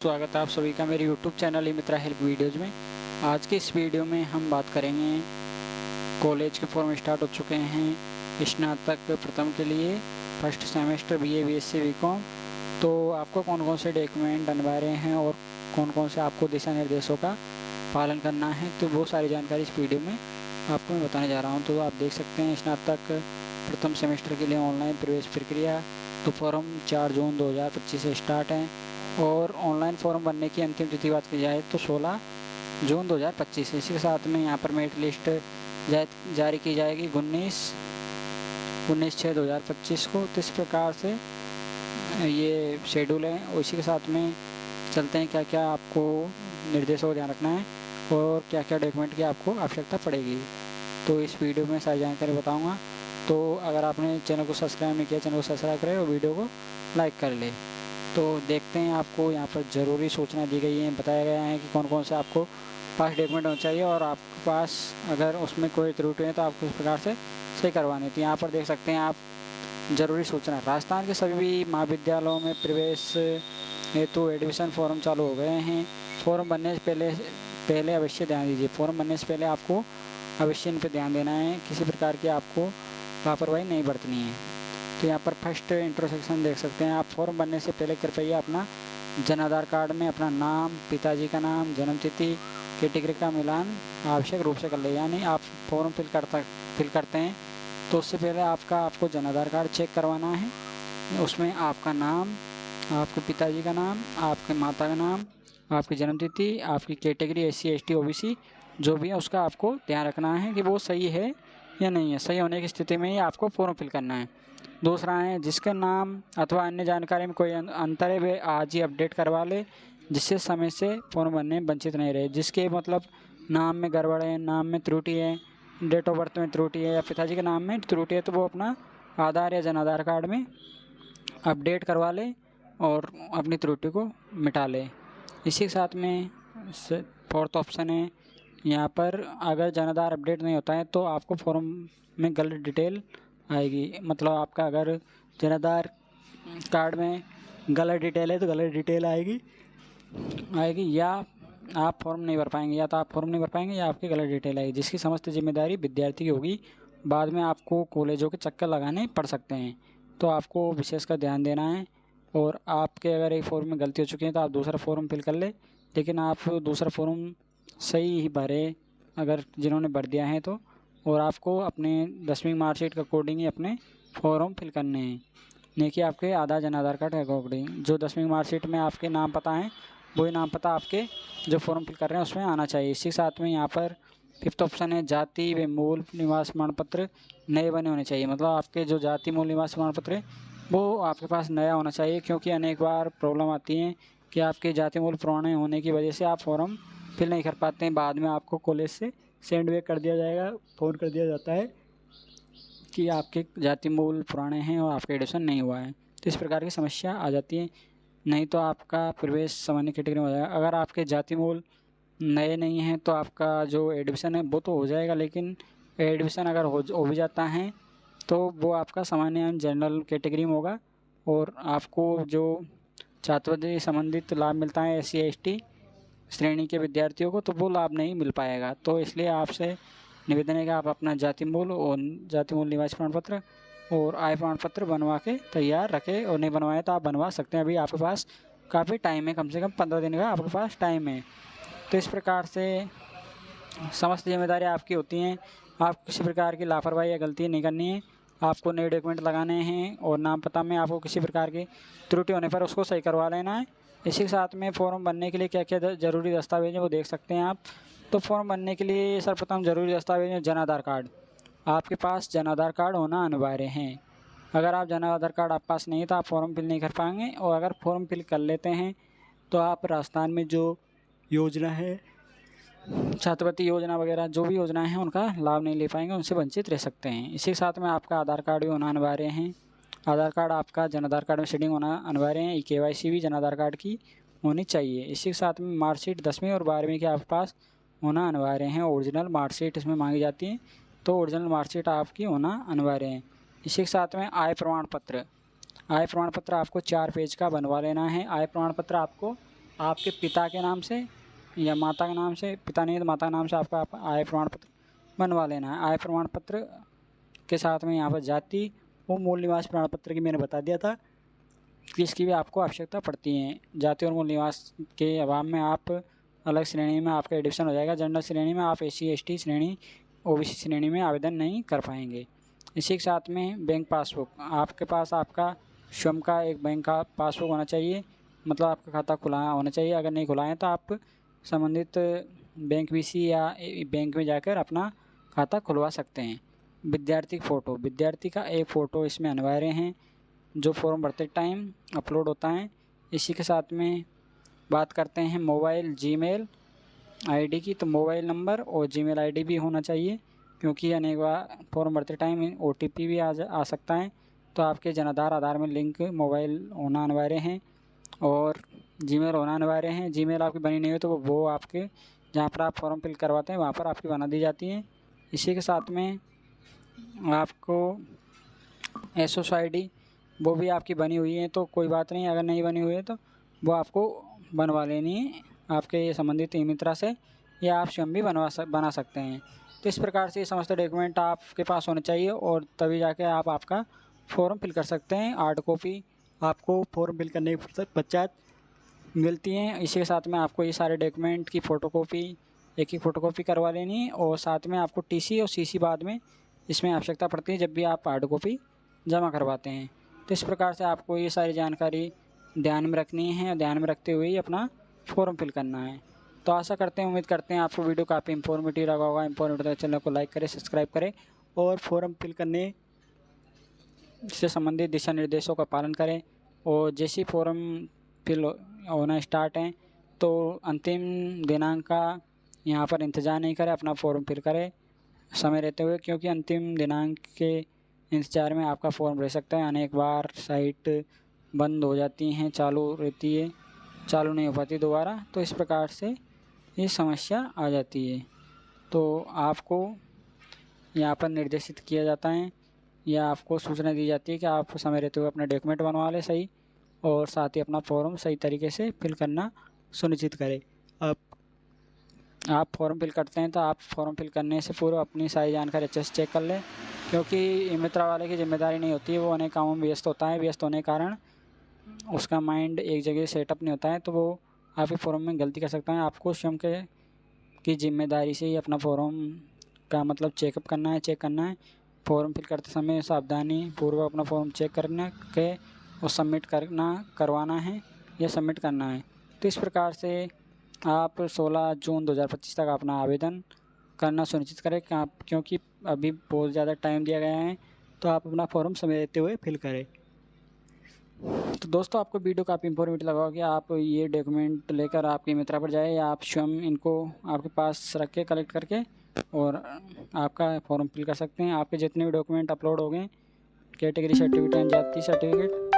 स्वागत है आप सभी का मेरे YouTube चैनल ई मित्रा हेल्प वीडियोज़ में। आज के इस वीडियो में हम बात करेंगे, कॉलेज के फॉर्म स्टार्ट हो चुके हैं स्नातक प्रथम के लिए first semester BA BSc BCom। तो आपको कौन कौन से डॉक्यूमेंट अनिवार्य हैं और कौन कौन से आपको दिशा निर्देशों का पालन करना है, तो वो सारी जानकारी इस वीडियो में आपको मैं बताने जा रहा हूँ। तो आप देख सकते हैं स्नातक प्रथम सेमेस्टर के लिए ऑनलाइन प्रवेश प्रक्रिया, तो फॉर्म 4 जून 2025 से स्टार्ट है और ऑनलाइन फॉर्म भरने की अंतिम तिथि बात की जाए तो 16 जून 2025 है। इसी के साथ में यहाँ पर मेरिट लिस्ट जारी की जाएगी 19/6/2025 को। तो इस प्रकार से ये शेड्यूल है। और इसी के साथ में चलते हैं क्या क्या आपको निर्देशों को ध्यान रखना है और क्या क्या डॉक्यूमेंट की आपको आवश्यकता पड़ेगी, तो इस वीडियो में सारी जानकारी बताऊँगा। तो अगर आपने चैनल को सब्सक्राइब नहीं किया, चैनल को सब्सक्राइब करें और वीडियो को लाइक कर ले। तो देखते हैं, आपको यहाँ पर ज़रूरी सूचना दी गई है, बताया गया है कि कौन कौन से आपको पास डॉक्यूमेंट होना चाहिए और आपके पास अगर उसमें कोई त्रुटि है तो आपको इस प्रकार से सही करवानी थी। यहाँ पर देख सकते हैं आप ज़रूरी सूचना, राजस्थान के सभी महाविद्यालयों में प्रवेश हेतु एडमिशन फॉर्म चालू हो गए हैं। फॉर्म भरने से पहले अवश्य ध्यान दीजिए। फॉर्म भरने से पहले आपको अवश्य इन पर ध्यान देना है, किसी प्रकार की आपको लापरवाही नहीं बरतनी है। तो यहाँ पर फर्स्ट इंट्रोडक्शन देख सकते हैं आप। फॉर्म भरने से पहले कृपया अपना जन आधार कार्ड में अपना नाम, पिताजी का नाम, जन्मतिथि, कैटेगरी का मिलान आवश्यक रूप से कर ले। यानी आप फॉर्म फिल करते हैं तो उससे पहले आपको जन आधार कार्ड चेक करवाना है। उसमें आपका नाम, आपके पिताजी का नाम, आपके माता का नाम, आपकी जन्मतिथि, आपकी कैटेगरी SC ST OBC जो भी है उसका आपको ध्यान रखना है कि वो सही है या नहीं है। सही होने की स्थिति में ही आपको फॉर्म फिल करना है। दूसरा है, जिसके नाम अथवा अन्य जानकारी में कोई अंतर है वे आज ही अपडेट करवा ले, जिससे समय से फॉर्म भरने में वंचित नहीं रहे। जिसके मतलब नाम में गड़बड़ है, नाम में त्रुटि है, डेट ऑफ बर्थ में त्रुटि है या पिताजी के नाम में त्रुटि है, तो वो अपना आधार या जन आधार कार्ड में अपडेट करवा ले और अपनी त्रुटि को मिटा ले। इसी के साथ में फोर्थ ऑप्शन है, यहाँ पर अगर जन आधार अपडेट नहीं होता है तो आपको फॉर्म में गलत डिटेल आएगी। मतलब आपका अगर जन आधार कार्ड में गलत डिटेल है तो गलत डिटेल आएगी या आप फॉर्म नहीं भर पाएंगे, या तो आप फॉर्म नहीं भर पाएंगे या आपकी गलत डिटेल आएगी, जिसकी समस्त जिम्मेदारी विद्यार्थी की होगी। बाद में आपको कॉलेजों के चक्कर लगाने पड़ सकते हैं, तो आपको विशेषकर ध्यान देना है। और आपके अगर एक फॉर्म में गलती हो चुकी है तो आप दूसरा फॉर्म फिल कर ले, लेकिन आप दूसरा फॉर्म सही ही भरें अगर जिन्होंने भर दिया है तो। और आपको अपने 10वीं मार्कशीट के अकॉर्डिंग ही अपने फॉर्म फिल करने हैं, नहीं कि आपके आधार जन आधार कार्ड के अकॉर्डिंग। जो 10वीं मार्कशीट में आपके नाम पता है वही नाम पता आपके जो फॉर्म फिल कर रहे हैं उसमें आना चाहिए। इसी के साथ में यहाँ पर फिफ्थ ऑप्शन है, जाति व मूल निवास प्रमाण पत्र नए बने होने चाहिए। मतलब आपके जो जाति मूल निवास प्रमाण पत्र है वो आपके पास नया होना चाहिए, क्योंकि अनेक बार प्रॉब्लम आती है कि आपके जाति मूल पुराने होने की वजह से आप फॉर्म फिल नहीं कर पाते हैं। बाद में आपको कॉलेज से सेंड बैक कर दिया जाएगा, फ़ोन कर दिया जाता है कि आपके जाति मूल पुराने हैं और आपका एडमिशन नहीं हुआ है। तो इस प्रकार की समस्या आ जाती है, नहीं तो आपका प्रवेश सामान्य कैटेगरी में हो जाएगा। अगर आपके जाति मूल नए नहीं हैं तो आपका जो एडमिशन है वो तो हो जाएगा, लेकिन एडमिशन अगर हो भी जाता है तो वो आपका सामान्य जनरल कैटेगरी में होगा और आपको जो छात्रवृत्ति संबंधित लाभ मिलता है SC ST श्रेणी के विद्यार्थियों को, तो वो लाभ नहीं मिल पाएगा। तो इसलिए आपसे निवेदन है कि आप अपना जाति मूल निवास प्रमाण पत्र और आय प्रमाण पत्र बनवा के तैयार रखें, और नहीं बनवाएं तो आप बनवा सकते हैं। अभी आपके पास काफ़ी टाइम है, कम से कम 15 दिन का आपके पास टाइम है। तो इस प्रकार से समस्त जिम्मेदारी आपकी होती हैं। आप किसी प्रकार की लापरवाही या गलती नहीं करनी है। आपको नए डॉक्यूमेंट लगाने हैं और नाम पता में आपको किसी प्रकार की त्रुटि होने पर उसको सही करवा लेना है। इसी के साथ में फॉर्म भरने के लिए क्या क्या ज़रूरी दस्तावेज हैं वो देख सकते हैं आप। तो फॉर्म भरने के लिए सर्वप्रथम ज़रूरी दस्तावेज है जन आधार कार्ड। आपके पास जन आधार कार्ड होना अनिवार्य है। अगर आप जन आधार कार्ड आपके पास नहीं है तो आप फॉर्म फिल नहीं कर पाएंगे, और अगर फॉर्म फिल कर लेते हैं तो आप राजस्थान में जो योजना है, छात्रवृत्ति योजना वगैरह जो भी योजनाएं हैं उनका लाभ नहीं ले पाएंगे, उनसे वंचित रह सकते हैं। इसी के साथ में आपका आधार कार्ड भी होना अनिवार्य है। आधार कार्ड आपका जन आधार कार्ड में शेडिंग होना अनिवार्य है। KYC भी जन आधार कार्ड की होनी चाहिए। इसी के साथ में मार्कशीट 10वीं और 12वीं के आपके पास होना अनिवार्य है। ओरिजिनल मार्कशीट इसमें मांगी जाती है, तो ओरिजिनल मार्कशीट आपकी होना अनिवार्य है। इसी के साथ में आय प्रमाण पत्र आपको 4 पेज का बनवा लेना है। आय प्रमाण पत्र आपको आपके पिता के नाम से या माता के नाम से, पिता नहीं है तो माता के नाम से आपका आय प्रमाण पत्र बनवा लेना है। आय प्रमाण पत्र के साथ में यहाँ पर जाति वो मूल निवास प्रमाण पत्र की मैंने बता दिया था कि इसकी भी आपको आवश्यकता पड़ती है। जाति और मूल निवास के अभाव में आप अलग श्रेणी में आपका एडमिशन हो जाएगा। जनरल श्रेणी में आप SC ST श्रेणी OBC श्रेणी में आवेदन नहीं कर पाएंगे। इसी के साथ में बैंक पासबुक, आपके पास आपका स्वयं का एक बैंक का पासबुक होना चाहिए, मतलब आपका खाता खुला होना चाहिए। अगर नहीं खुला है तो आप संबंधित बैंक BC या बैंक में जाकर अपना खाता खुलवा सकते हैं। विद्यार्थी फ़ोटो, विद्यार्थी का एक फ़ोटो इसमें अनिवार्य हैं जो फॉर्म भरते टाइम अपलोड होता है। इसी के साथ में बात करते हैं मोबाइल Gmail ID की, तो मोबाइल नंबर और Gmail ID भी होना चाहिए, क्योंकि अनेक बार फॉर्म भरते टाइम OTP भी आ सकता है। तो आपके आधार में लिंक मोबाइल होना अनिवार्य है और Gmail होना अनिवार्य है। Gmail आपकी बनी नहीं हो तो वो आपके जहाँ पर आप फॉर्म फिल करवाते हैं वहाँ पर आपकी बना दी जाती है। इसी के साथ में आपको SOS ID वो भी आपकी बनी हुई है तो कोई बात नहीं, अगर नहीं बनी हुई है तो वो आपको बनवा लेनी है आपके संबंधित मित्र से, या आप स्वयं भी बना सकते हैं। तो इस प्रकार से ये समस्त डॉक्यूमेंट आपके पास होने चाहिए और तभी जाके आप आपका फॉर्म फिल कर सकते हैं। हार्ड कॉपी आपको फॉर्म फिल करने के पश्चात मिलती हैं। इसी के साथ में आपको ये सारे डॉक्यूमेंट की फ़ोटोकॉपी एक फ़ोटोकॉपी करवा लेनी है और साथ में आपको TC और CC बाद में इसमें आवश्यकता पड़ती है जब भी आप हार्ड कॉपी जमा करवाते हैं। तो इस प्रकार से आपको ये सारी जानकारी ध्यान में रखनी है और ध्यान में रखते हुए ही अपना फॉर्म फिल करना है। तो आशा करते हैं, उम्मीद करते हैं आपको वीडियो काफ़ी इन्फॉर्मेटिव लगा होगा। इन्फॉर्मेटिव चैनल को लाइक करें, सब्सक्राइब करें और फॉर्म फिल करने से संबंधित दिशा निर्देशों का पालन करें। और जैसे फॉर्म फिल होना स्टार्ट हैं तो अंतिम दिनांक का यहाँ पर इंतज़ार नहीं करें, अपना फॉर्म फिल करें समय रहते हुए, क्योंकि अंतिम दिनांक के इंतज़ार में आपका फॉर्म रह सकता है। अनेक बार साइट बंद हो जाती हैं, चालू रहती है, चालू नहीं हो पाती दोबारा, तो इस प्रकार से ये समस्या आ जाती है। तो आपको यहाँ पर निर्देशित किया जाता है या आपको सूचना दी जाती है कि आप समय रहते हुए अपना डॉक्यूमेंट बनवा लें सही, और साथ ही अपना फॉर्म सही तरीके से फिल करना सुनिश्चित करें। आप फॉर्म फिल करते हैं तो आप फॉर्म फिल करने से पूर्व अपनी सारी जानकारी अच्छे से चेक कर लें, क्योंकि मित्र वाले की जिम्मेदारी नहीं होती है, वो अनेक कामों में व्यस्त होता है। व्यस्त होने के कारण उसका माइंड एक जगह सेटअप नहीं होता है, तो वो आपके फॉर्म में गलती कर सकता है। आपको स्वयं की जिम्मेदारी से ही अपना फॉर्म का मतलब चेक करना है। फॉर्म फिल करते समय सावधानी पूर्वक अपना फॉर्म चेक करना के और सबमिट करवाना है या सबमिट करना है। तो इस प्रकार से आप 16 जून 2025 तक अपना आवेदन करना सुनिश्चित करें, क्योंकि अभी बहुत ज़्यादा टाइम दिया गया है, तो आप अपना फॉर्म समय देते हुए फिल करें। तो दोस्तों, आपको वीडियो काफ़ी इंफॉर्मेटिव लगा होगा कि आप ये डॉक्यूमेंट लेकर आपके मित्र पर जाए या आप स्वयं इनको आपके पास रख के कलेक्ट करके और आपका फॉर्म फिल कर सकते हैं। आपके जितने भी डॉक्यूमेंट अपलोड हो गए, कैटेगरी सर्टिफिकेट, जाति सर्टिफिकेट